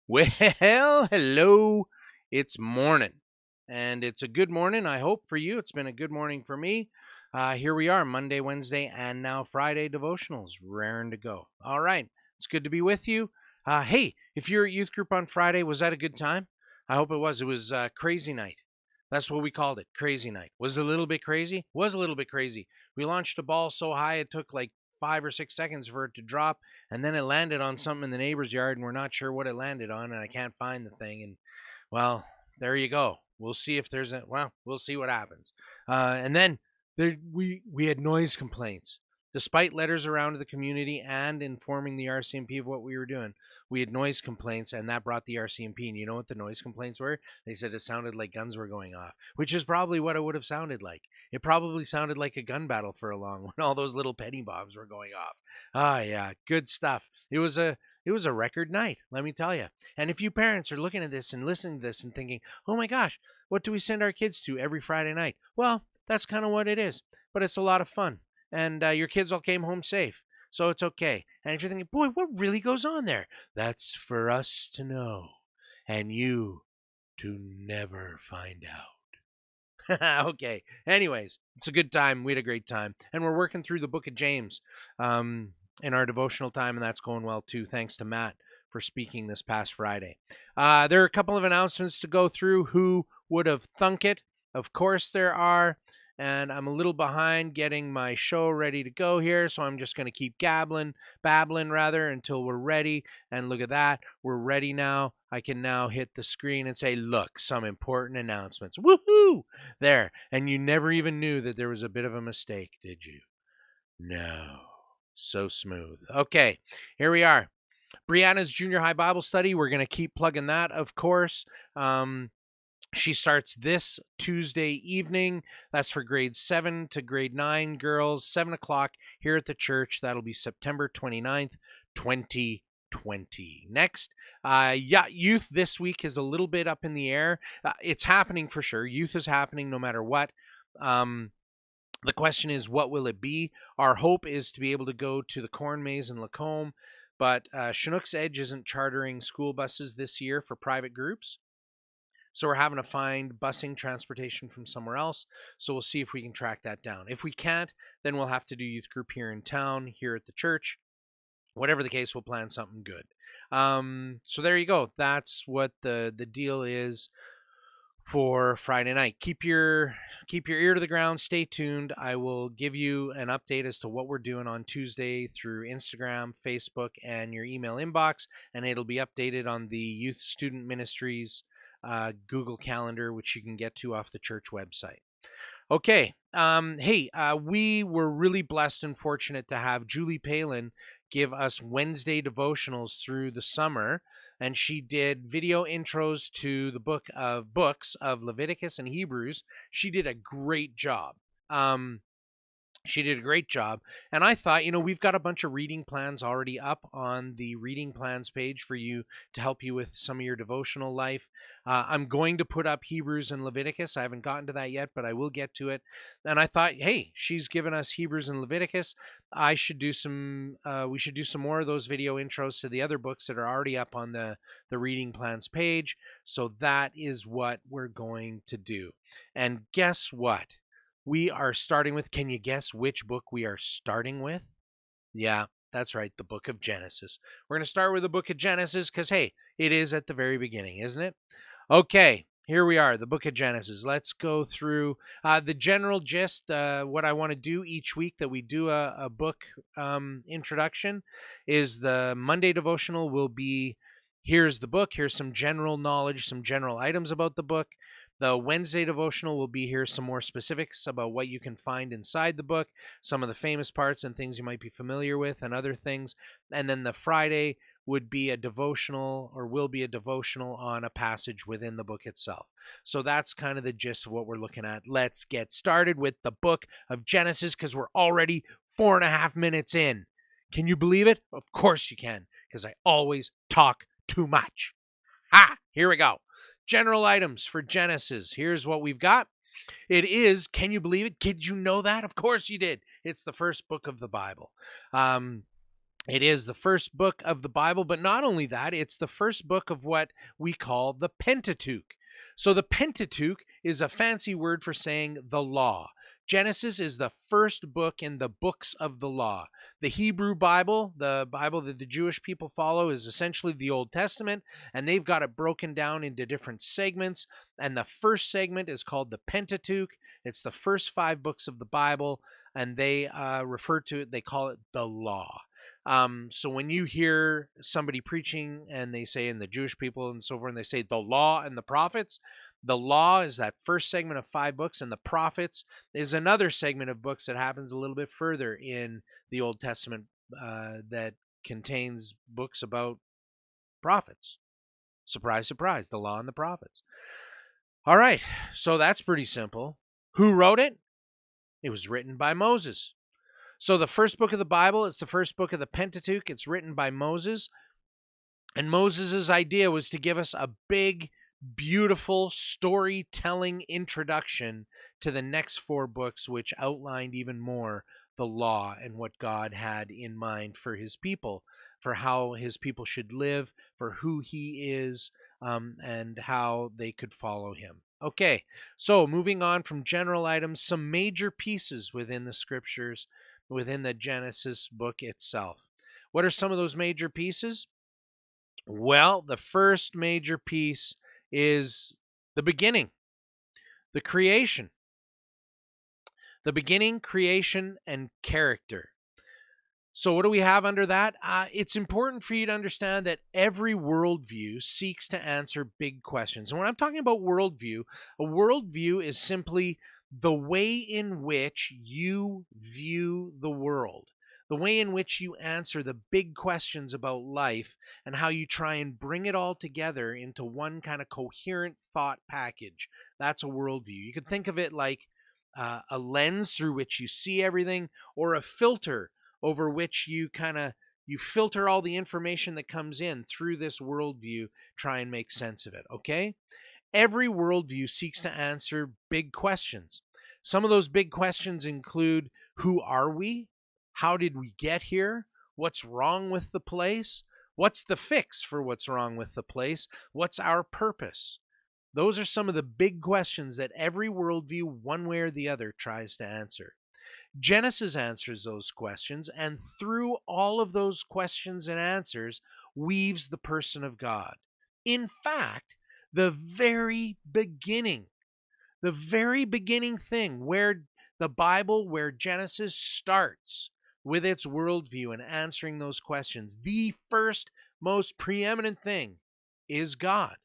Well, hello. It's morning. And it's a good morning, I hope, for you. It's been a good morning for me. Here we are, Monday, Wednesday, and now Friday devotionals, raring to go. All right. It's good to be with you. Hey, if you're at youth group on Friday, was that a good time? I hope it was. It was crazy night. That's what we called it, crazy night. Was it a little bit crazy? Was a little bit crazy. We launched a ball so high it took like 5 or 6 seconds for it to drop, and then it landed on something in the neighbor's yard, and we're not sure what it landed on, and I can't find the thing. And well, there you go. We'll see if there's a we'll see what happens. And then we had noise complaints. Despite letters around to the community and informing the RCMP of what we were doing, we had noise complaints, and that brought the RCMP. And you know what the noise complaints were? They said it sounded like guns were going off, which is probably what it would have sounded like. It probably sounded like a gun battle for a long when all those little penny bombs were going off. Ah, yeah, good stuff. It was a record night, let me tell you. And if you parents are looking at this and listening to this and thinking, "Oh my gosh, what do we send our kids to every Friday night?" Well, that's kind of what it is, but it's a lot of fun, and your kids all came home safe, so it's okay. And if you're thinking, "Boy, what really goes on there?" That's for us to know, and you to never find out. Okay. Anyways, it's a good time. We had a great time. And we're working through the book of James in our devotional time, and that's going well too. Thanks to Matt for speaking this past Friday. There are a couple of announcements to go through. Who would have thunk it? Of course there are. And I'm a little behind getting my show ready to go here, so I'm just going to keep babbling rather, until we're ready. And look at that. We're ready now. I can now hit the screen and say, look, some important announcements. Woohoo! There. And you never even knew that there was a bit of a mistake, did you? No. So smooth. Okay, here we are. Brianna's junior high Bible study. We're going to keep plugging that, of course. She starts this Tuesday evening. That's for grade 7 to grade 9 girls, 7 o'clock here at the church. That'll be September 29th, 2020. Next, youth this week is a little bit up in the air. It's happening for sure. Youth is happening no matter what. The question is, what will it be? Our hope is to be able to go to the Corn Maze in Lacombe, but Chinook's Edge isn't chartering school buses this year for private groups. So we're having to find busing transportation from somewhere else. So we'll see if we can track that down. If we can't, then we'll have to do youth group here in town, here at the church. Whatever the case, we'll plan something good. So there you go. That's what the deal is for Friday night. Keep your ear to the ground. Stay tuned. I will give you an update as to what we're doing on Tuesday through Instagram, Facebook, and your email inbox, and it'll be updated on the Youth Student Ministries Google Calendar, which you can get to off the church website. Okay. We were really blessed and fortunate to have Julie Palin give us Wednesday devotionals through the summer, and she did video intros to the books of Leviticus and Hebrews. She did a great job. She did a great job. And I thought, we've got a bunch of reading plans already up on the reading plans page for you to help you with some of your devotional life. I'm going to put up Hebrews and Leviticus. I haven't gotten to that yet, but I will get to it. And I thought, hey, she's given us Hebrews and Leviticus. We should do some more of those video intros to the other books that are already up on the reading plans page. So that is what we're going to do. And guess what? We are starting with, can you guess which book we are starting with? Yeah, that's right, the book of Genesis. We're going to start with the book of Genesis because, hey, it is at the very beginning, isn't it? Okay, here we are, the book of Genesis. Let's go through the general gist. What I want to do each week that we do a book introduction is the Monday devotional will be, here's the book, here's some general knowledge, some general items about the book. The Wednesday devotional will be here, some more specifics about what you can find inside the book, some of the famous parts and things you might be familiar with and other things. And then the Friday would be a devotional, or will be a devotional on a passage within the book itself. So that's kind of the gist of what we're looking at. Let's get started with the book of Genesis because we're already 4.5 minutes in. Can you believe it? Of course you can, because I always talk too much. Here we go. General items for Genesis. Here's what we've got. It is, can you believe it? Did you know that? Of course you did. It's the first book of the Bible. It is the first book of the Bible, but not only that, it's the first book of what we call the Pentateuch. So the Pentateuch is a fancy word for saying the law. Genesis is the first book in the books of the law. The Hebrew Bible, the Bible that the Jewish people follow, is essentially the Old Testament, and they've got it broken down into different segments. And the first segment is called the Pentateuch. It's the first 5 books of the Bible, and they refer to it, they call it the law. So when you hear somebody preaching and they say, in the Jewish people and so forth, and they say the law and the prophets, the law is that first segment of 5 books, and the prophets is another segment of books that happens a little bit further in the Old Testament that contains books about prophets. Surprise, surprise, the law and the prophets. All right, so that's pretty simple. Who wrote it? It was written by Moses. So the first book of the Bible, it's the first book of the Pentateuch. It's written by Moses. And Moses' idea was to give us a big, beautiful storytelling introduction to the next 4 books, which outlined even more the law and what God had in mind for his people, for how his people should live, for who he is, and how they could follow him. Okay, so moving on from general items, some major pieces within the scriptures, within the Genesis book itself. What are some of those major pieces? Well, the first major piece is the beginning, the creation. The beginning, creation, and character. So what do we have under that? It's important for you to understand that every worldview seeks to answer big questions. And when I'm talking about worldview, a worldview is simply the way in which you view the world, the way in which you answer the big questions about life, and how you try and bring it all together into one kind of coherent thought package. That's a worldview. You can think of it like a lens through which you see everything, or a filter over which you filter all the information that comes in through this worldview, try and make sense of it, okay? Every worldview seeks to answer big questions. Some of those big questions include, who are we? How did we get here? What's wrong with the place? What's the fix for what's wrong with the place? What's our purpose? Those are some of the big questions that every worldview, one way or the other, tries to answer. Genesis answers those questions, and through all of those questions and answers, weaves the person of God. In fact, the very beginning thing where the Bible, where Genesis starts with its worldview and answering those questions, the first most preeminent thing is God.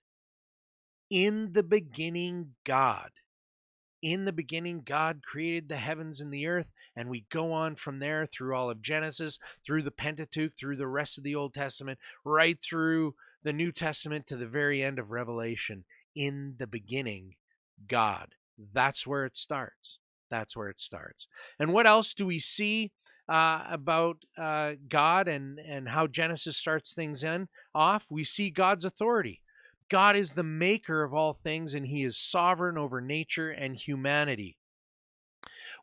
In the beginning, God. In the beginning, God created the heavens and the earth, and we go on from there through all of Genesis, through the Pentateuch, through the rest of the Old Testament, right through the New Testament to the very end of Revelation. In the beginning, God. That's where it starts. That's where it starts. And what else do we see about God and how Genesis starts things off? We see God's authority. God is the maker of all things, and he is sovereign over nature and humanity.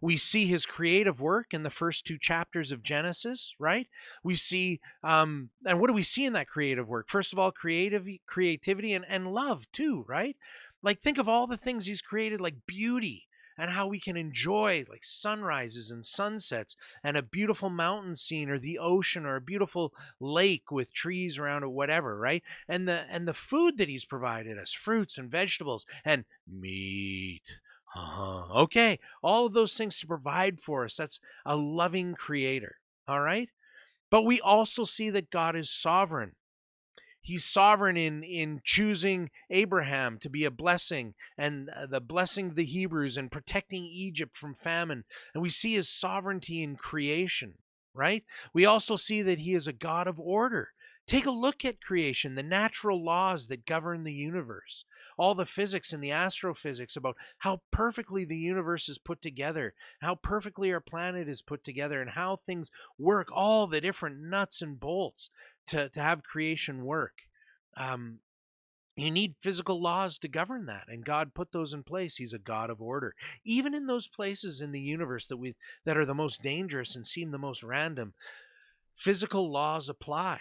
We see his creative work in the first 2 chapters of Genesis, right? We see, and what do we see in that creative work? First of all, creativity and love too, right? Like, think of all the things he's created, like beauty, and how we can enjoy like sunrises and sunsets and a beautiful mountain scene, or the ocean, or a beautiful lake with trees around it, whatever, right? And the food that he's provided us, fruits and vegetables and meat. Okay, all of those things to provide for us. That's a loving creator, all right? But we also see that God is sovereign. He's sovereign in choosing Abraham to be a blessing, and the blessing of the Hebrews, and protecting Egypt from famine. And we see his sovereignty in creation, right? We also see that he is a God of order. Take a look at creation, the natural laws that govern the universe, all the physics and the astrophysics about how perfectly the universe is put together, how perfectly our planet is put together, and how things work, all the different nuts and bolts to have creation work. You need physical laws to govern that, and God put those in place. He's a God of order. Even in those places in the universe that are the most dangerous and seem the most random, Physical laws apply,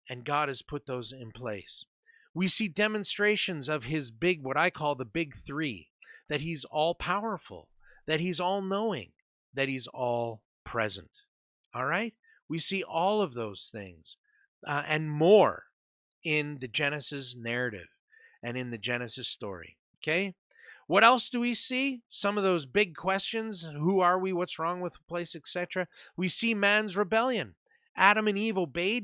and God has put those in place. We see demonstrations of his big, what I call the big three, that he's all powerful, that he's all knowing, that he's all present. All right? We see all of those things and more in the Genesis narrative and in the Genesis story. Okay? What else do we see? Some of those big questions. Who are we? What's wrong with the place, etc. We see man's rebellion. Adam and Eve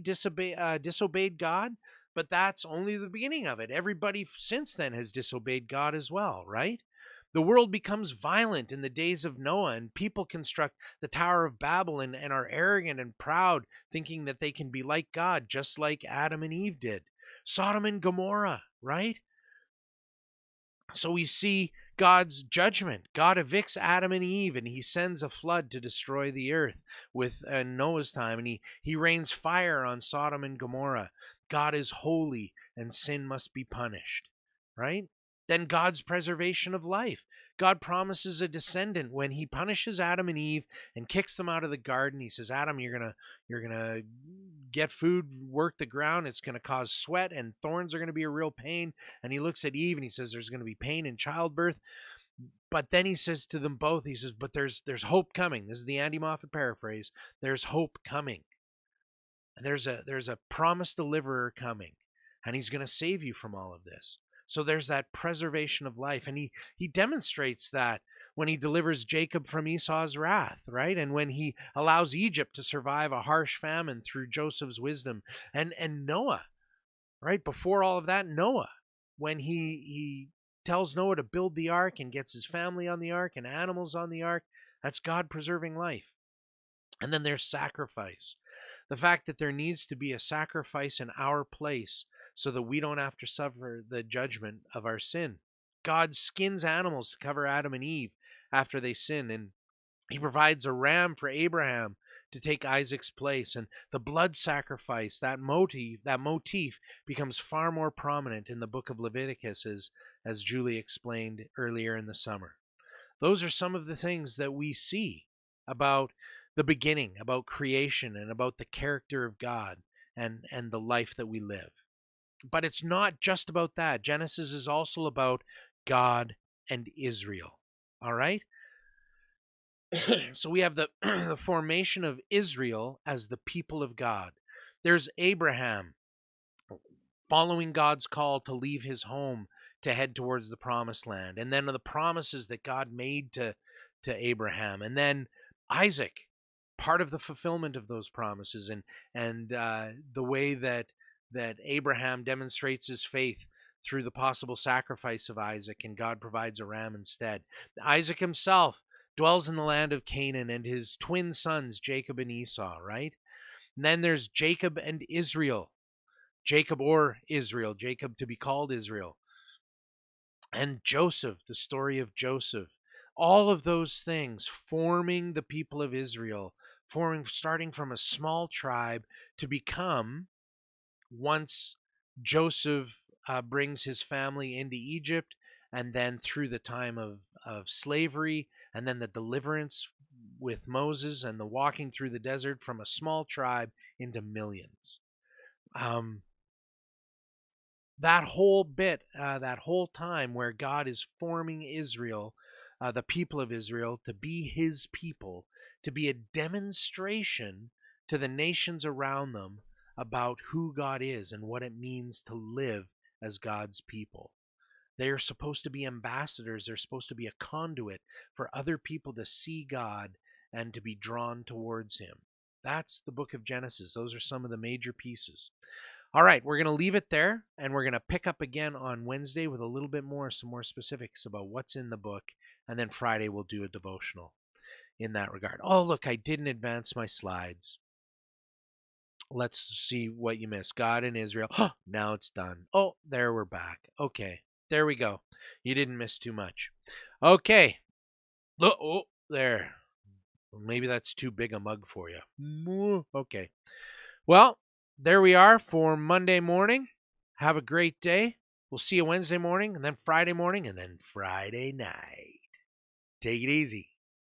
disobeyed God, but that's only the beginning of it. Everybody since then has disobeyed God as well, right? The world becomes violent in the days of Noah, and people construct the Tower of Babel and are arrogant and proud, thinking that they can be like God, just like Adam and Eve did. Sodom and Gomorrah, right? So we see God's judgment. God evicts Adam and Eve, and he sends a flood to destroy the earth with Noah's time, and he rains fire on Sodom and Gomorrah. God is holy, and sin must be punished, right? Then God's preservation of life. God promises a descendant when he punishes Adam and Eve and kicks them out of the garden. He says, Adam, you're gonna get food, work the ground. It's gonna cause sweat, and thorns are gonna be a real pain. And he looks at Eve and he says, there's gonna be pain in childbirth. But then he says to them both, he says, but there's hope coming. This is the Andy Moffat paraphrase. There's hope coming. There's a promised deliverer coming, and he's gonna save you from all of this. So there's that preservation of life. And he demonstrates that when he delivers Jacob from Esau's wrath, right? And when he allows Egypt to survive a harsh famine through Joseph's wisdom. And Noah, right? Before all of that, Noah, when he tells Noah to build the ark and gets his family on the ark and animals on the ark, that's God preserving life. And then there's sacrifice. The fact that there needs to be a sacrifice in our place so that we don't have to suffer the judgment of our sin. God skins animals to cover Adam and Eve after they sin, and he provides a ram for Abraham to take Isaac's place. And the blood sacrifice, that motif becomes far more prominent in the book of Leviticus, as Julie explained earlier in the summer. Those are some of the things that we see about the beginning, about creation, and about the character of God and the life that we live. But it's not just about that. Genesis is also about God and Israel. All right? So we have the formation of Israel as the people of God. There's Abraham following God's call to leave his home to head towards the promised land. And then the promises that God made to Abraham. And then Isaac, part of the fulfillment of those promises, and the way that Abraham demonstrates his faith through the possible sacrifice of Isaac, and God provides a ram instead. Isaac himself dwells in the land of Canaan, and his twin sons, Jacob and Esau, right? And then there's Jacob and Israel. Jacob or Israel, Jacob to be called Israel. And Joseph, the story of Joseph. All of those things forming the people of Israel, starting from a small tribe to become, once Joseph brings his family into Egypt, and then through the time of slavery, and then the deliverance with Moses and the walking through the desert, from a small tribe into millions. That whole bit, that whole time where God is forming Israel, the people of Israel, to be his people, to be a demonstration to the nations around them about who God is and what it means to live as God's people. They are supposed to be ambassadors. They're supposed to be a conduit for other people to see God and to be drawn towards him. That's the book of Genesis. Those are some of the major pieces. All right, we're going to leave it there, and we're going to pick up again on Wednesday with a little bit more, some more specifics about what's in the book, and then Friday we'll do a devotional in that regard. Oh, look, I didn't advance my slides. Let's see what you missed. God and Israel. Now it's done. Oh, there we're back. Okay, there we go. You didn't miss too much. Okay. Oh, there. Maybe that's too big a mug for you. Okay. Well, there we are for Monday morning. Have a great day. We'll see you Wednesday morning, and then Friday morning, and then Friday night. Take it easy.